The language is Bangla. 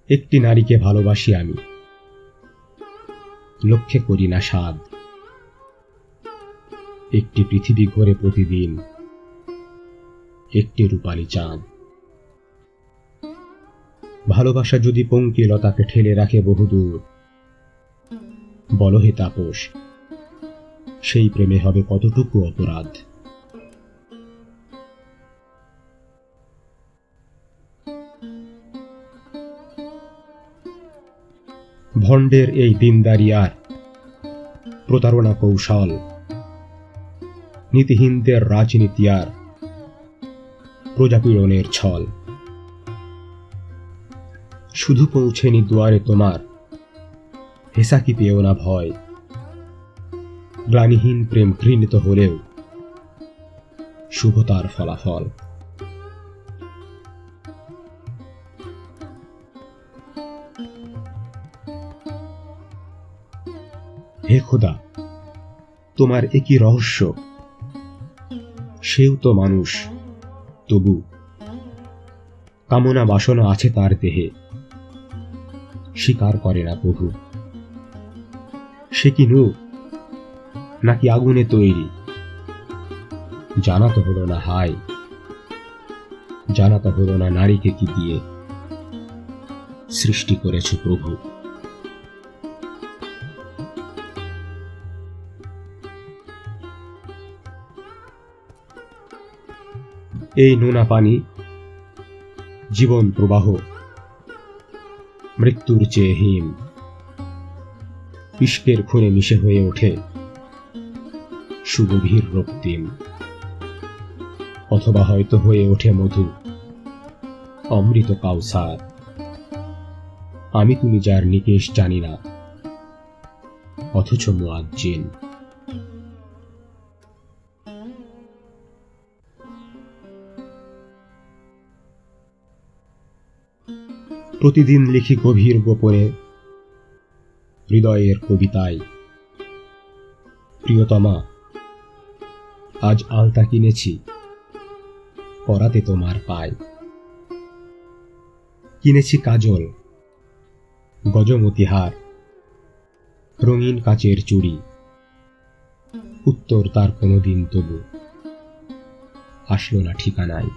একটি নারীকে ভালোবাসি আমি, লক্ষ্যে করি না সাধ। একটি পৃথিবী ঘোরে প্রতিদিন, একটি রূপালী চাঁদ। ভালোবাসা যদি পঙ্কিলতাকে ঠেলে রাখে বহুদূর, বলো হে তাপস, সেই প্রেমে হবে কতটুকু অপরাধ। ভণ্ডের এই দিনদারি আর প্রতারণা কৌশল, নীতিহীনদের রাজনীতি আর প্রজাপীড়নের ছল। শুধু পৌঁছেনি দুয়ারে তোমার, হেসা কি পেও না ভয়। গ্লানিহীন প্রেম ঘৃণিত হলেও শুভ তার ফলাফল। হে খোদা, তোমার একই রহস্য। সেও তো মানুষ, তবু কামনা বাসনা আছে তার দেহে, স্বীকার করে না প্রভু। সে কি নূর নাকি আগুনে তৈরি, জানা তো হলো না। হায়, জানা তো হলো না নারীকে কি দিয়ে সৃষ্টি করেছে প্রভু। এই নোনা পানি জীবন প্রবাহ, মৃত্যুর চেয়ে হিম। ইষ্কের খুনে মিশে হয়ে ওঠে সুগভীর রক্তিম, অথবা হয়তো হয়ে ওঠে মধু, অমৃত কাউসার। আমি তুমি যার নিকেশ জানি না, অথচ মুয়াজ্জিন। প্রতিদিন লিখি গভীর গোপনে হৃদয়ের কবিতায়, প্রিয়তমা আজ আলতা কিনেছি পরাতে তোমার পায়। কিনেছি কাজল, গজমতি হার, রঙিন কাচের চুড়ি। উত্তর তার কোনোদিন তবু আসলো না ঠিকানায়।